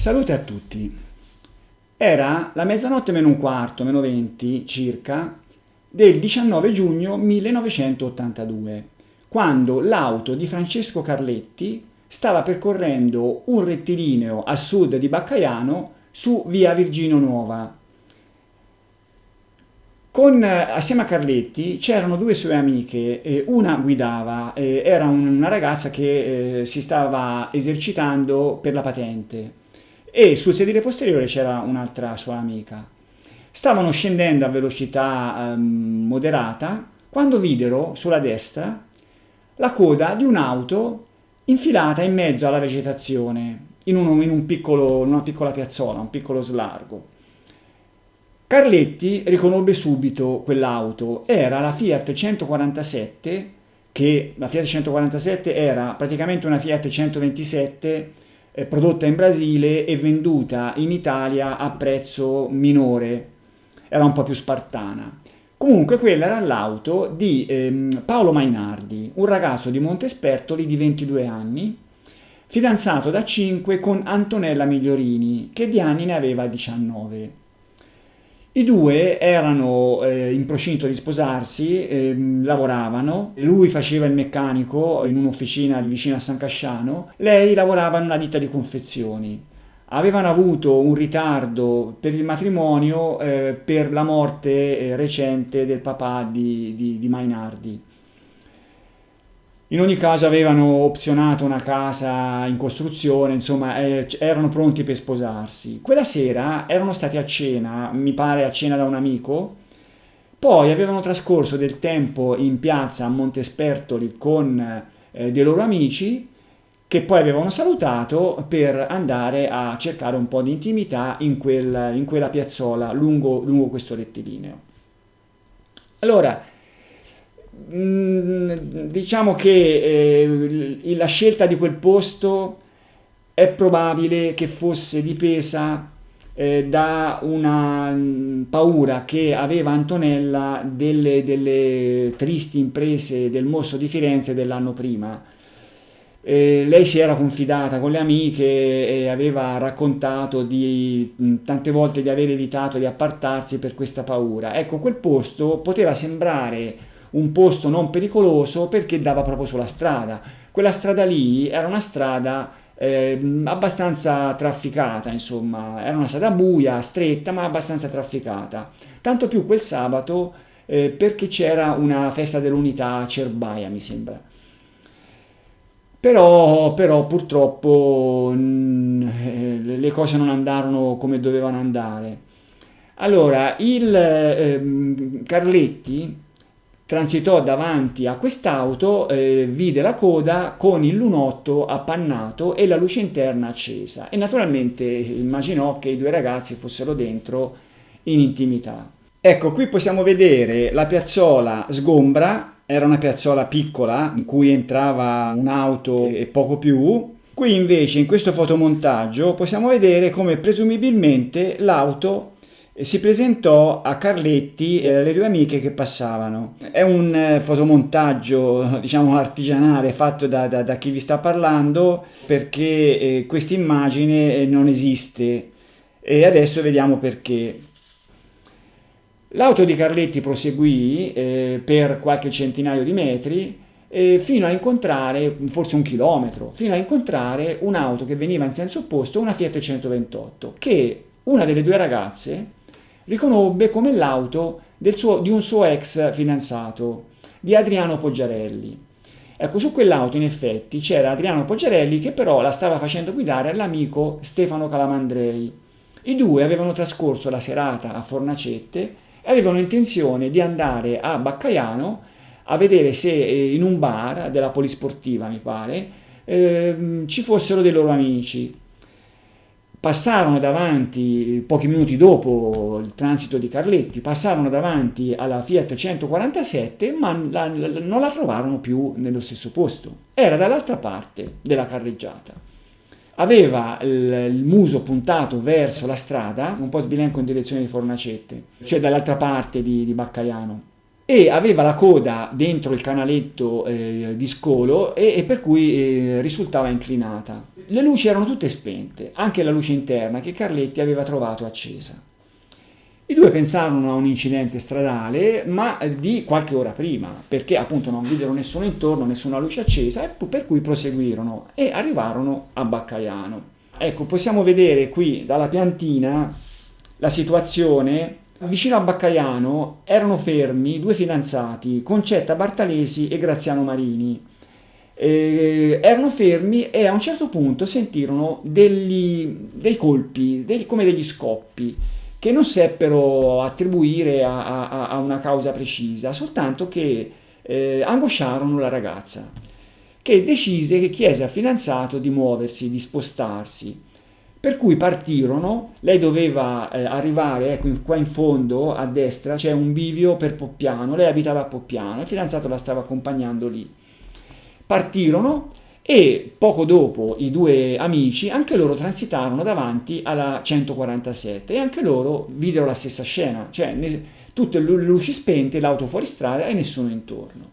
Salute a tutti. Era la mezzanotte meno un quarto, meno 20 circa, del 19 giugno 1982, quando l'auto di Francesco Carletti stava percorrendo un rettilineo a sud di Baccaiano su via Virginio Nuova. Assieme a Carletti c'erano due sue amiche, una guidava, era una ragazza che si stava esercitando per la patente e sul sedile posteriore c'era un'altra sua amica. Stavano scendendo a velocità moderata quando videro sulla destra la coda di un'auto infilata in mezzo alla vegetazione, in una piccola piazzola, un piccolo slargo. Carletti riconobbe subito quell'auto, era la Fiat 147, che la Fiat 147 era praticamente una Fiat 127 prodotta in Brasile e venduta in Italia a prezzo minore, era un po' più spartana. Comunque quella era l'auto di Paolo Mainardi, un ragazzo di Montespertoli di 22 anni, fidanzato da 5 con Antonella Migliorini, che di anni ne aveva 19. I due erano in procinto di sposarsi, lavoravano, lui faceva il meccanico in un'officina vicino a San Casciano, lei lavorava in una ditta di confezioni. Avevano avuto un ritardo per il matrimonio per la morte recente del papà di Mainardi. In ogni caso avevano opzionato una casa in costruzione, insomma, erano pronti per sposarsi. Quella sera erano stati a cena, mi pare a cena da un amico, poi avevano trascorso del tempo in piazza a Montespertoli con dei loro amici che poi avevano salutato per andare a cercare un po' di intimità in quella piazzola lungo questo rettilineo. Allora, diciamo che la scelta di quel posto è probabile che fosse dipesa da una paura che aveva Antonella delle tristi imprese del mostro di Firenze dell'anno prima. Lei si era confidata con le amiche e aveva raccontato tante volte di aver evitato di appartarsi per questa paura. Ecco, quel posto poteva sembrare un posto non pericoloso perché dava proprio sulla strada. Quella strada lì era una strada abbastanza trafficata, insomma, era una strada buia, stretta, ma abbastanza trafficata. Tanto più quel sabato perché c'era una festa dell'unità a Cerbaia, mi sembra. Però purtroppo le cose non andarono come dovevano andare. Allora, Carletti transitò davanti a quest'auto, vide la coda con il lunotto appannato e la luce interna accesa e naturalmente immaginò che i due ragazzi fossero dentro in intimità. Ecco, qui possiamo vedere la piazzola sgombra, era una piazzola piccola in cui entrava un'auto e poco più. Qui invece in questo fotomontaggio possiamo vedere come presumibilmente l'auto si presentò a Carletti e alle due amiche che passavano. È un fotomontaggio, diciamo, artigianale fatto da chi vi sta parlando perché questa immagine non esiste e adesso vediamo perché. L'auto di Carletti proseguì per qualche centinaio di metri fino a incontrare, forse un chilometro, fino a incontrare un'auto che veniva in senso opposto, una Fiat 128, che una delle due ragazze riconobbe come l'auto di un suo ex fidanzato, di Adriano Poggiarelli. Ecco, su quell'auto in effetti c'era Adriano Poggiarelli che però la stava facendo guidare all'amico Stefano Calamandrei. I due avevano trascorso la serata a Fornacette e avevano intenzione di andare a Baccaiano a vedere se in un bar della Polisportiva, mi pare, ci fossero dei loro amici. Passarono davanti, pochi minuti dopo il transito di Carletti, passarono davanti alla Fiat 147, ma non la trovarono più nello stesso posto. Era dall'altra parte della carreggiata. Aveva il muso puntato verso la strada, un po' sbilenco in direzione di Fornacette, cioè dall'altra parte di Baccaiano. e aveva la coda dentro il canaletto di scolo e per cui risultava inclinata. Le luci erano tutte spente, anche la luce interna che Carletti aveva trovato accesa. I due pensarono a un incidente stradale, ma di qualche ora prima, perché appunto non videro nessuno intorno, nessuna luce accesa, e per cui proseguirono e arrivarono a Baccaiano. Ecco, possiamo vedere qui dalla piantina la situazione. Vicino a Baccaiano erano fermi due fidanzati, Concetta Bartalesi e Graziano Marini. Erano fermi e a un certo punto sentirono dei colpi, come degli scoppi, che non seppero attribuire a una causa precisa, soltanto che angosciarono la ragazza, che chiese al fidanzato di muoversi, di spostarsi. Per cui partirono, lei doveva arrivare, ecco, qua in fondo a destra c'è un bivio per Poppiano, lei abitava a Poppiano, il fidanzato la stava accompagnando lì. Partirono e poco dopo i due amici, anche loro transitarono davanti alla 147 e anche loro videro la stessa scena, cioè tutte le luci spente, l'auto fuori strada e nessuno intorno.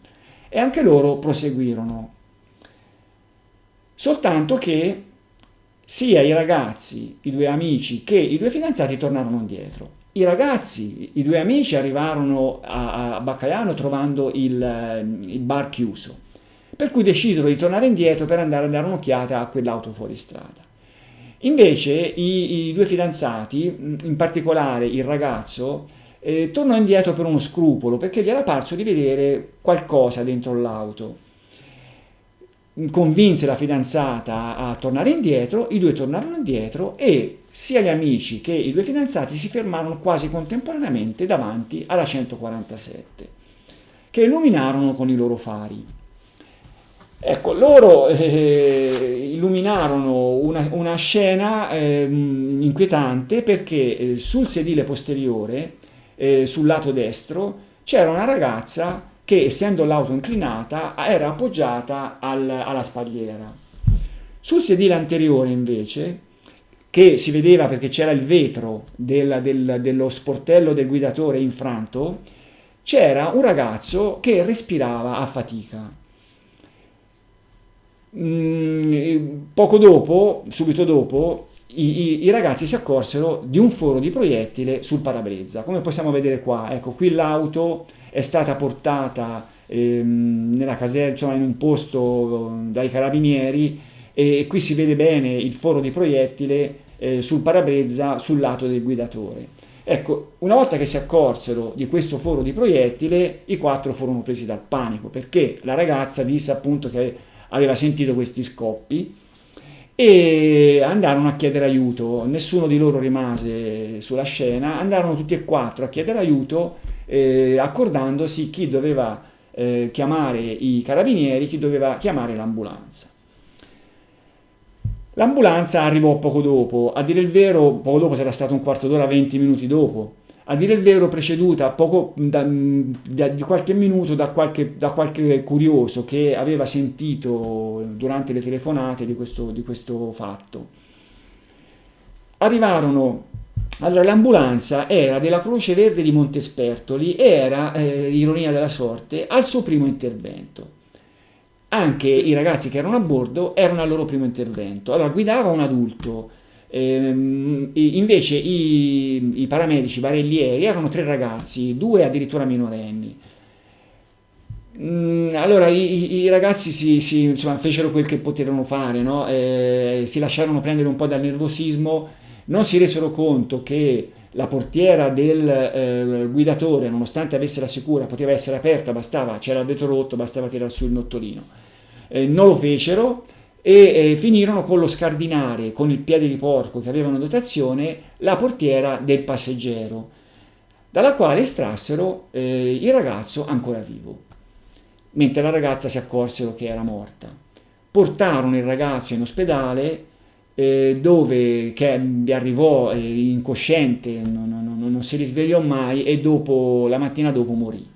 E anche loro proseguirono. Soltanto che sia i ragazzi, i due amici, che i due fidanzati tornarono indietro. I ragazzi, i due amici arrivarono a Baccaiano trovando il bar chiuso, per cui decisero di tornare indietro per andare a dare un'occhiata a quell'auto fuori strada. Invece i due fidanzati, in particolare il ragazzo, tornò indietro per uno scrupolo, perché gli era parso di vedere qualcosa dentro l'auto. Convinse la fidanzata a tornare indietro, i due tornarono indietro e sia gli amici che i due fidanzati si fermarono quasi contemporaneamente davanti alla 147, che illuminarono con i loro fari. Ecco, loro illuminarono una scena inquietante perché sul sedile posteriore, sul lato destro, c'era una ragazza che, essendo l'auto inclinata, era appoggiata alla spalliera. Sul sedile anteriore, invece, che si vedeva perché c'era il vetro dello sportello del guidatore infranto, c'era un ragazzo che respirava a fatica. Poco dopo, subito dopo, i ragazzi si accorsero di un foro di proiettile sul parabrezza. Come possiamo vedere qua, ecco, qui l'auto è stata portata nella caserma, insomma, in un posto dai carabinieri, e qui si vede bene il foro di proiettile sul parabrezza sul lato del guidatore. Ecco, una volta che si accorsero di questo foro di proiettile, i quattro furono presi dal panico, perché la ragazza disse appunto che aveva sentito questi scoppi e andarono a chiedere aiuto. Nessuno di loro rimase sulla scena, andarono tutti e quattro a chiedere aiuto, accordandosi chi doveva chiamare i carabinieri, chi doveva chiamare l'ambulanza. L'ambulanza arrivò poco dopo, a dire il vero, poco dopo sarà stato un quarto d'ora, 20 minuti dopo, a dire il vero preceduta di qualche minuto da qualche curioso che aveva sentito durante le telefonate di questo fatto. Arrivarono, allora l'ambulanza era della Croce Verde di Montespertoli e era, ironia della sorte, al suo primo intervento. Anche i ragazzi che erano a bordo erano al loro primo intervento. Allora guidava un adulto. Invece i paramedici barellieri erano tre ragazzi, due addirittura minorenni. Allora i ragazzi insomma, fecero quel che poterono fare, no? Si lasciarono prendere un po' dal nervosismo, non si resero conto che la portiera del guidatore, nonostante avesse la sicura, poteva essere aperta, c'era il vetro rotto, bastava tirare su il nottolino. Non lo fecero e finirono con lo scardinare con il piede di porco che avevano in dotazione la portiera del passeggero, dalla quale estrassero il ragazzo ancora vivo, mentre la ragazza si accorsero che era morta. Portarono il ragazzo in ospedale che arrivò incosciente, non si risvegliò mai e la mattina dopo morì.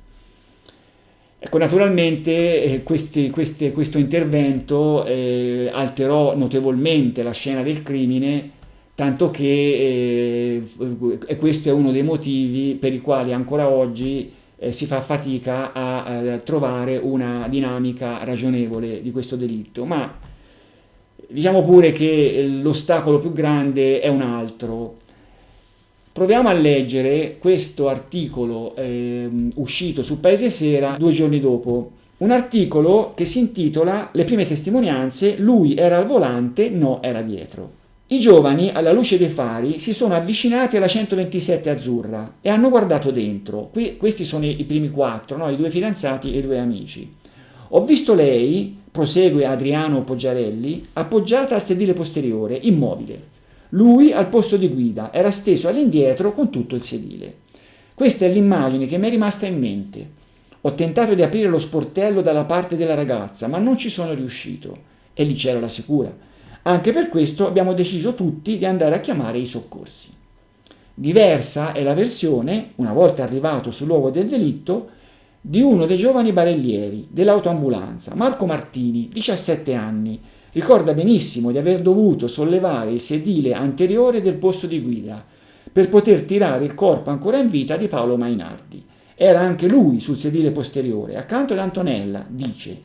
Ecco, naturalmente questo intervento alterò notevolmente la scena del crimine, tanto che e questo è uno dei motivi per i quali ancora oggi si fa fatica a trovare una dinamica ragionevole di questo delitto, ma diciamo pure che l'ostacolo più grande è un altro. Proviamo a leggere questo articolo uscito su Paese Sera 2 giorni dopo. Un articolo che si intitola Le prime testimonianze, lui era al volante, no, era dietro. I giovani, alla luce dei fari, si sono avvicinati alla 127 azzurra e hanno guardato dentro. Questi sono i primi 4, no? I 2 fidanzati e i 2 amici. Ho visto lei, prosegue Adriano Poggiarelli, appoggiata al sedile posteriore, immobile. Lui al posto di guida, era steso all'indietro con tutto il sedile. Questa è l'immagine che mi è rimasta in mente. Ho tentato di aprire lo sportello dalla parte della ragazza, ma non ci sono riuscito. E lì c'era la sicura. Anche per questo abbiamo deciso tutti di andare a chiamare i soccorsi. Diversa è la versione, una volta arrivato sul luogo del delitto, di uno dei giovani barellieri dell'autoambulanza, Marco Martini, 17 anni. Ricorda benissimo di aver dovuto sollevare il sedile anteriore del posto di guida per poter tirare il corpo ancora in vita di Paolo Mainardi. Era anche lui sul sedile posteriore, accanto ad Antonella, dice,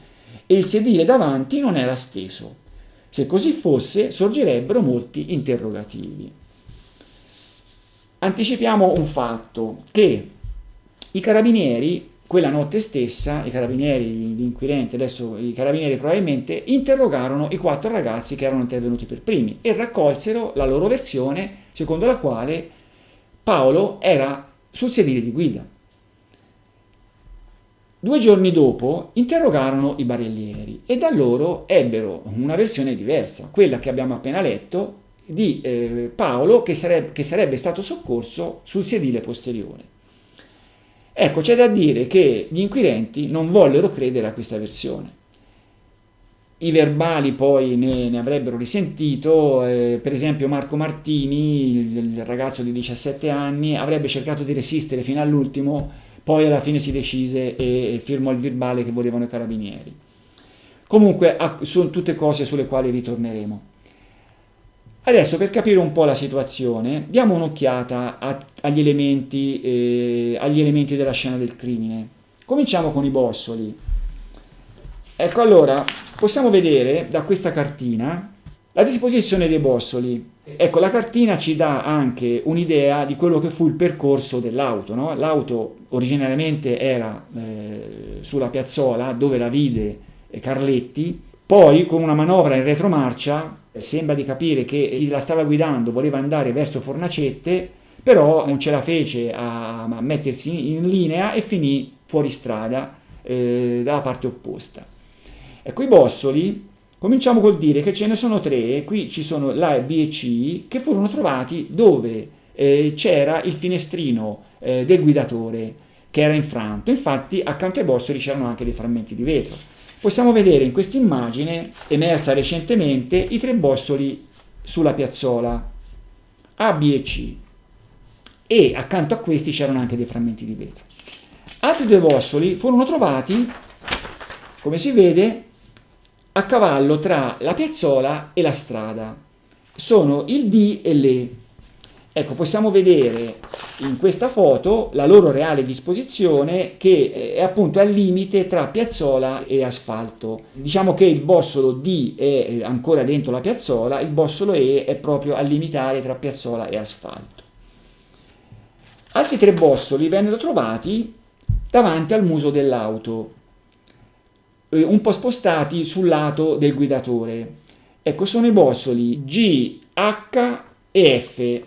e il sedile davanti non era steso. Se così fosse, sorgerebbero molti interrogativi. Anticipiamo un fatto, che i carabinieri, quella notte stessa, i carabinieri, gli inquirenti, adesso i carabinieri probabilmente, interrogarono i 4 ragazzi che erano intervenuti per primi e raccolsero la loro versione, secondo la quale Paolo era sul sedile di guida. 2 giorni dopo interrogarono i barellieri e da loro ebbero una versione diversa, quella che abbiamo appena letto di Paolo che sarebbe stato soccorso sul sedile posteriore. Ecco, c'è da dire che gli inquirenti non vollero credere a questa versione. I verbali poi ne avrebbero risentito, per esempio Marco Martini, il ragazzo di 17 anni, avrebbe cercato di resistere fino all'ultimo. Poi alla fine si decise e firmò il verbale che volevano i carabinieri. Comunque sono tutte cose sulle quali ritorneremo. Adesso per capire un po' la situazione diamo un'occhiata agli elementi della scena del crimine. Cominciamo con i bossoli. Ecco, allora possiamo vedere da questa cartina la disposizione dei bossoli. Ecco, la cartina ci dà anche un'idea di quello che fu il percorso dell'auto, no? L'auto originariamente era sulla piazzola dove la vide Carletti, poi con una manovra in retromarcia sembra di capire che chi la stava guidando voleva andare verso Fornacette, però non ce la fece a mettersi in linea e finì fuori strada dalla parte opposta. Ecco, i bossoli. Cominciamo col dire che ce ne sono 3, qui ci sono l'A, B e C, che furono trovati dove c'era il finestrino del guidatore che era infranto. Infatti accanto ai bossoli c'erano anche dei frammenti di vetro. Possiamo vedere in questa immagine, emersa recentemente, i 3 bossoli sulla piazzola, A, B e C. E accanto a questi c'erano anche dei frammenti di vetro. Altri 2 bossoli furono trovati, come si vede, a cavallo tra la piazzola e la strada. Sono il D e l'E. Ecco, possiamo vedere in questa foto la loro reale disposizione che è appunto al limite tra piazzola e asfalto. Diciamo che il bossolo D è ancora dentro la piazzola, il bossolo E è proprio al limitare tra piazzola e asfalto. Altri 3 bossoli vennero trovati davanti al muso dell'auto, un po' spostati sul lato del guidatore. Ecco, sono i bossoli G, H e F.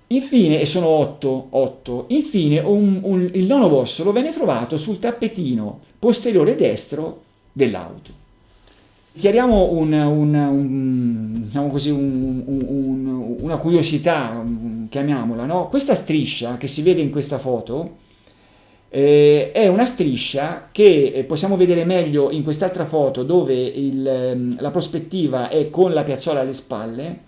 Infine, e sono 8. Infine il 9° bossolo venne trovato sul tappetino posteriore destro dell'auto. Chiariamo diciamo così, una curiosità, chiamiamola, no? Questa striscia che si vede in questa foto è una striscia che possiamo vedere meglio in quest'altra foto dove la prospettiva è con la piazzola alle spalle.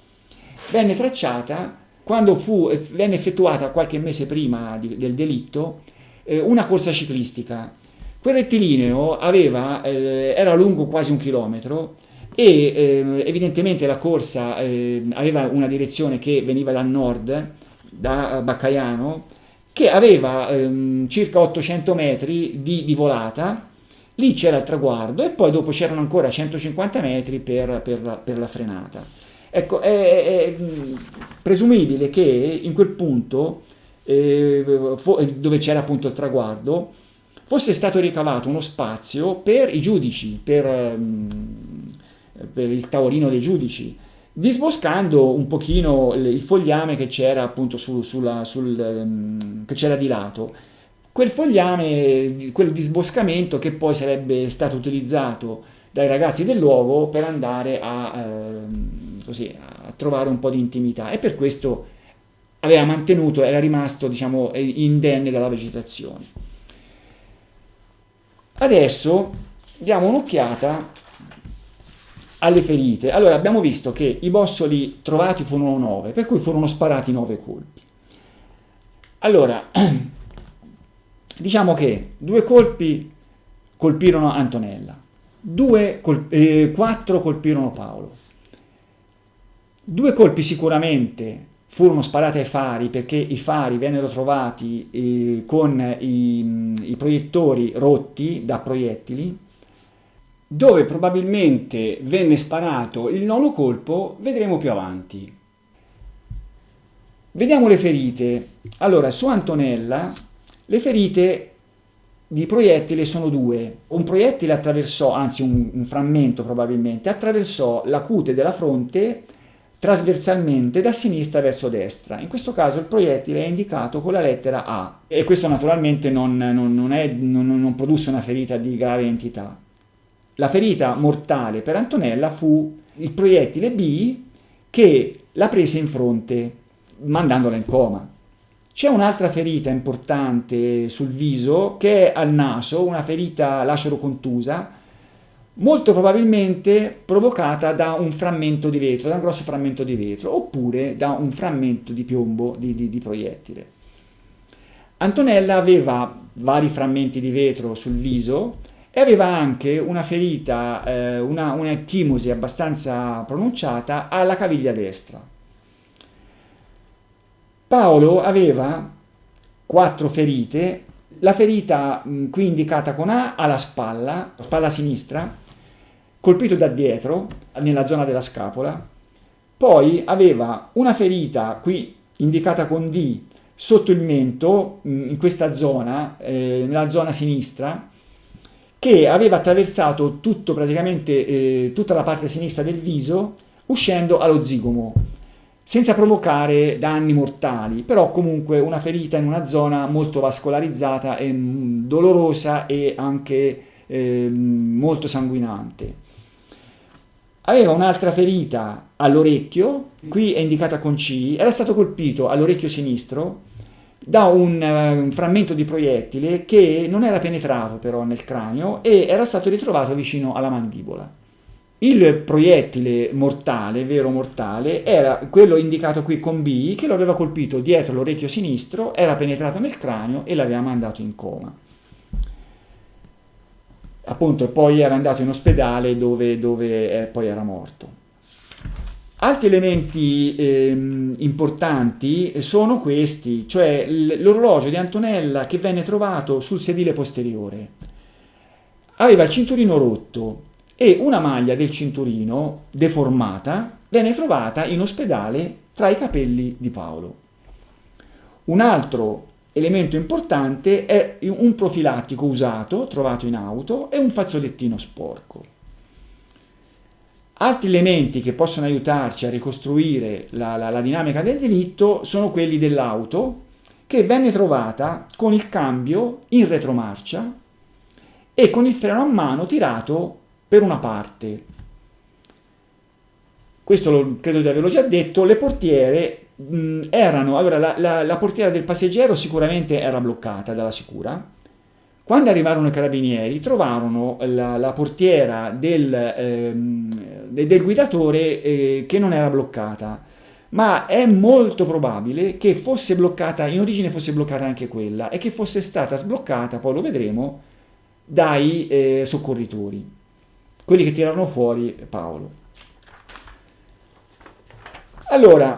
Venne tracciata quando venne effettuata qualche mese prima del delitto una corsa ciclistica. Quel rettilineo era lungo quasi 1 chilometro e evidentemente la corsa aveva una direzione che veniva dal nord, da Baccaiano, che aveva circa 800 metri di volata. Lì c'era il traguardo e poi dopo c'erano ancora 150 metri per la frenata. Ecco, è presumibile che in quel punto, dove c'era appunto il traguardo, fosse stato ricavato uno spazio per i giudici, per il tavolino dei giudici, disboscando un pochino il fogliame che c'era appunto che c'era di lato. Quel fogliame, quel disboscamento che poi sarebbe stato utilizzato dai ragazzi del luogo per andare così, a trovare un po' di intimità, e per questo aveva mantenuto, era rimasto diciamo indenne dalla vegetazione. Adesso diamo un'occhiata alle ferite. Allora, abbiamo visto che i bossoli trovati furono 9, per cui furono sparati 9 colpi. Allora, diciamo che 2 colpi colpirono Antonella, 4 colpirono Paolo. 2 colpi sicuramente furono sparati ai fari, perché i fari vennero trovati con i proiettori rotti da proiettili. Dove probabilmente venne sparato il nono colpo vedremo più avanti. Vediamo le ferite. Allora, su Antonella le ferite di proiettile sono 2. Un proiettile attraversò, anzi un frammento probabilmente, attraversò la cute della fronte trasversalmente da sinistra verso destra. In questo caso il proiettile è indicato con la lettera A, e questo naturalmente non produsse una ferita di grave entità. La ferita mortale per Antonella fu il proiettile B, che la prese in fronte, mandandola in coma. C'è un'altra ferita importante sul viso, che è al naso, una ferita lacero-contusa, molto probabilmente provocata da un frammento di vetro, da un grosso frammento di vetro, oppure da un frammento di piombo di proiettile. Antonella aveva vari frammenti di vetro sul viso e aveva anche una ferita, una ecchimosi abbastanza pronunciata alla caviglia destra. Paolo aveva 4 ferite, la ferita qui indicata con A alla spalla sinistra, colpito da dietro, nella zona della scapola. Poi aveva una ferita qui indicata con D sotto il mento, in questa zona, nella zona sinistra, che aveva attraversato praticamente tutta la parte sinistra del viso, uscendo allo zigomo, senza provocare danni mortali, però comunque una ferita in una zona molto vascolarizzata e dolorosa e anche molto sanguinante. Aveva un'altra ferita all'orecchio, qui è indicata con C, era stato colpito all'orecchio sinistro da un frammento di proiettile che non era penetrato però nel cranio e era stato ritrovato vicino alla mandibola. Il proiettile mortale, vero mortale, era quello indicato qui con B, che lo aveva colpito dietro l'orecchio sinistro, era penetrato nel cranio e l'aveva mandato in coma. Appunto, poi era andato in ospedale dove poi era morto. Altri elementi importanti sono questi, cioè l'orologio di Antonella che venne trovato sul sedile posteriore. Aveva il cinturino rotto e una maglia del cinturino deformata venne trovata in ospedale tra i capelli di Paolo. Un altro elemento importante è un profilattico usato, trovato in auto, e un fazzolettino sporco. Altri elementi che possono aiutarci a ricostruire la dinamica del delitto sono quelli dell'auto, che venne trovata con il cambio in retromarcia e con il freno a mano tirato per una parte. Questo credo di averlo già detto. Le portiere erano... Allora, la portiera del passeggero sicuramente era bloccata dalla sicura. Quando arrivarono i carabinieri trovarono la portiera del guidatore che non era bloccata, ma è molto probabile che fosse bloccata, in origine fosse bloccata anche quella, e che fosse stata sbloccata, poi lo vedremo, dai soccorritori, quelli che tirarono fuori Paolo. Allora,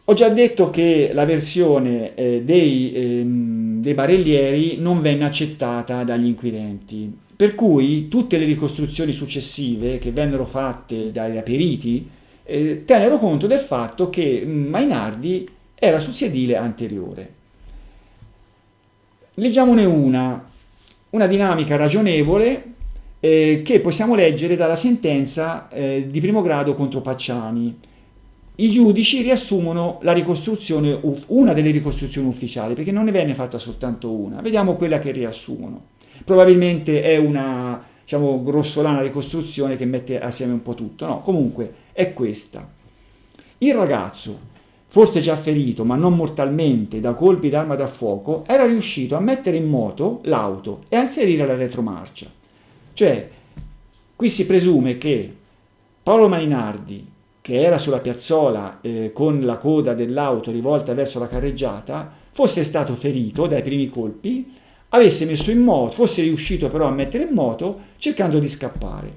Ho già detto che la versione dei barellieri non venne accettata dagli inquirenti, per cui tutte le ricostruzioni successive che vennero fatte dai periti tennero conto del fatto che Mainardi era sul sedile anteriore. Leggiamone una dinamica ragionevole che possiamo leggere dalla sentenza di primo grado contro Pacciani. I giudici riassumono la ricostruzione, una delle ricostruzioni ufficiali, perché non ne venne fatta soltanto una. Vediamo quella che riassumono. Probabilmente è una, diciamo, grossolana ricostruzione che mette assieme un po' tutto. No, comunque è questa. Il ragazzo, forse già ferito, ma non mortalmente, da colpi d'arma da fuoco, era riuscito a mettere in moto l'auto e a inserire la retromarcia. Cioè, qui si presume che Paolo Mainardi, che era sulla piazzola con la coda dell'auto rivolta verso la carreggiata, fosse stato ferito dai primi colpi, avesse messo in moto, fosse riuscito però a mettere in moto cercando di scappare,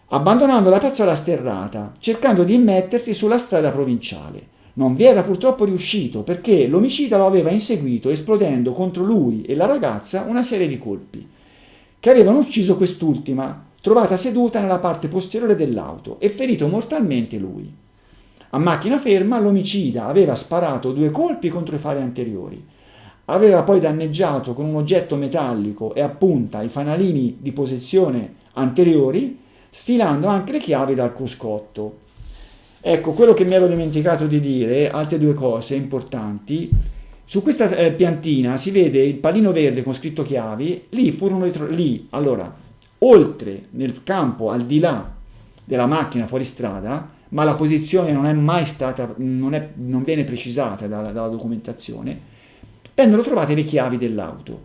abbandonando la piazzola sterrata, cercando di immettersi sulla strada provinciale. Non vi era purtroppo riuscito perché l'omicida lo aveva inseguito esplodendo contro lui e la ragazza una serie di colpi, che avevano ucciso quest'ultima, trovata seduta nella parte posteriore dell'auto e ferito mortalmente lui. A macchina ferma l'omicida aveva sparato 2 colpi contro i fari anteriori, aveva poi danneggiato con un oggetto metallico e a punta i fanalini di posizione anteriori, sfilando anche le chiavi dal cruscotto. Ecco, quello che mi ero dimenticato di dire, altre 2 cose importanti. Su questa piantina si vede il pallino verde con scritto chiavi, allora, oltre nel campo al di là della macchina fuori strada, ma la posizione non è mai stata, non viene precisata dalla documentazione, vennero trovate le chiavi dell'auto.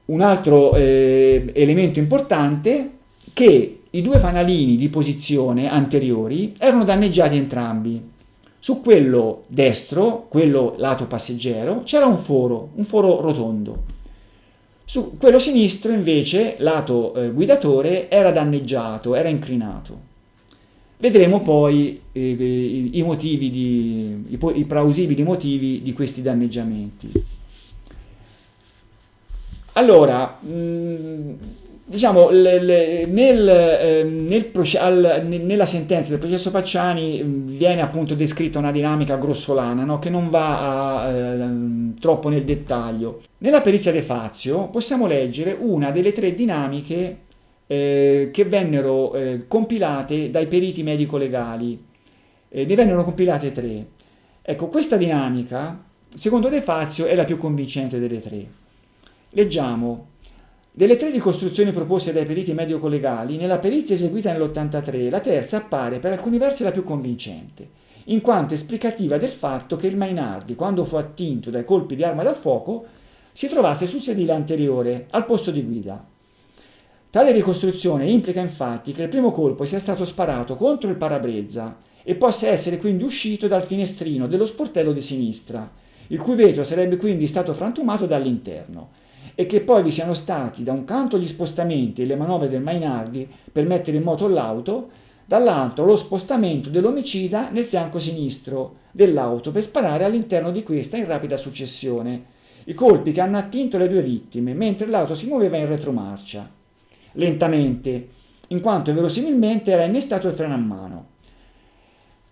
Un altro elemento importante, che i 2 fanalini di posizione anteriori erano danneggiati entrambi. Su quello destro, quello lato passeggero, c'era un foro rotondo. Su quello sinistro invece, lato guidatore, era danneggiato, era incrinato. Vedremo poi i plausibili motivi di questi danneggiamenti. Allora, diciamo, nella sentenza del processo Pacciani viene appunto descritta una dinamica grossolana, no? Che non va troppo nel dettaglio. Nella perizia De Fazio possiamo leggere una delle 3 dinamiche che vennero compilate dai periti medico-legali. Ne vennero compilate 3. Ecco, questa dinamica, secondo De Fazio, è la più convincente delle 3. Leggiamo. Delle 3 ricostruzioni proposte dai periti medico-legali, nella perizia eseguita nell'83, la terza appare per alcuni versi la più convincente, in quanto esplicativa del fatto che il Mainardi, quando fu attinto dai colpi di arma da fuoco, si trovasse sul sedile anteriore, al posto di guida. Tale ricostruzione implica infatti che il primo colpo sia stato sparato contro il parabrezza e possa essere quindi uscito dal finestrino dello sportello di sinistra, il cui vetro sarebbe quindi stato frantumato dall'interno, e che poi vi siano stati da un canto gli spostamenti e le manovre del Mainardi per mettere in moto l'auto, dall'altro lo spostamento dell'omicida nel fianco sinistro dell'auto per sparare all'interno di questa in rapida successione, i colpi che hanno attinto le 2 vittime mentre l'auto si muoveva in retromarcia, lentamente, in quanto verosimilmente era innestato il freno a mano.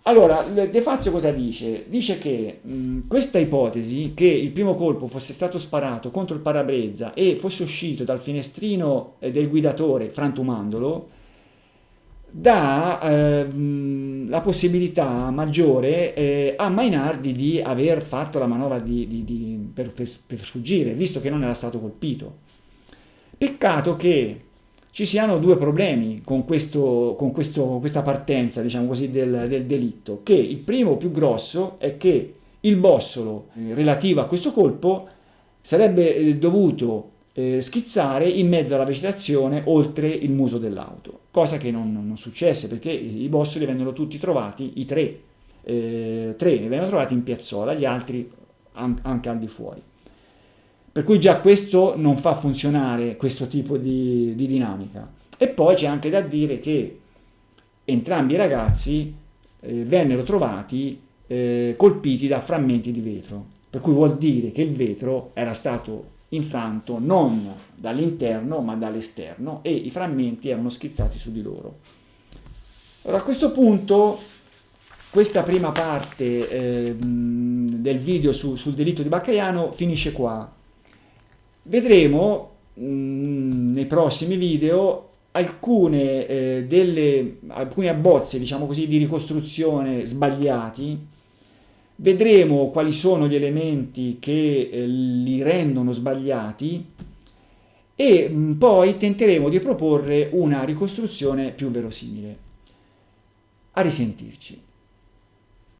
Allora, De Fazio cosa dice? Dice che questa ipotesi, che il primo colpo fosse stato sparato contro il parabrezza e fosse uscito dal finestrino del guidatore frantumandolo, dà la possibilità maggiore a Mainardi di aver fatto la manovra per sfuggire, visto che non era stato colpito. Peccato che ci siano 2 problemi con questa partenza, diciamo così, del delitto, che il primo più grosso è che il bossolo relativo a questo colpo sarebbe dovuto schizzare in mezzo alla vegetazione oltre il muso dell'auto, cosa che non successe perché i bossoli vennero tutti trovati, i 3 ne vennero trovati in piazzola, gli altri anche al di fuori. Per cui già questo non fa funzionare questo tipo di dinamica. E poi c'è anche da dire che entrambi i ragazzi vennero trovati colpiti da frammenti di vetro, per cui vuol dire che il vetro era stato infranto non dall'interno ma dall'esterno e i frammenti erano schizzati su di loro. Allora, a questo punto questa prima parte del video sul delitto di Baccaiano finisce qua. Vedremo nei prossimi video alcuni abbozzi, diciamo così, di ricostruzione sbagliati. Vedremo quali sono gli elementi che li rendono sbagliati e poi tenteremo di proporre una ricostruzione più verosimile. A risentirci.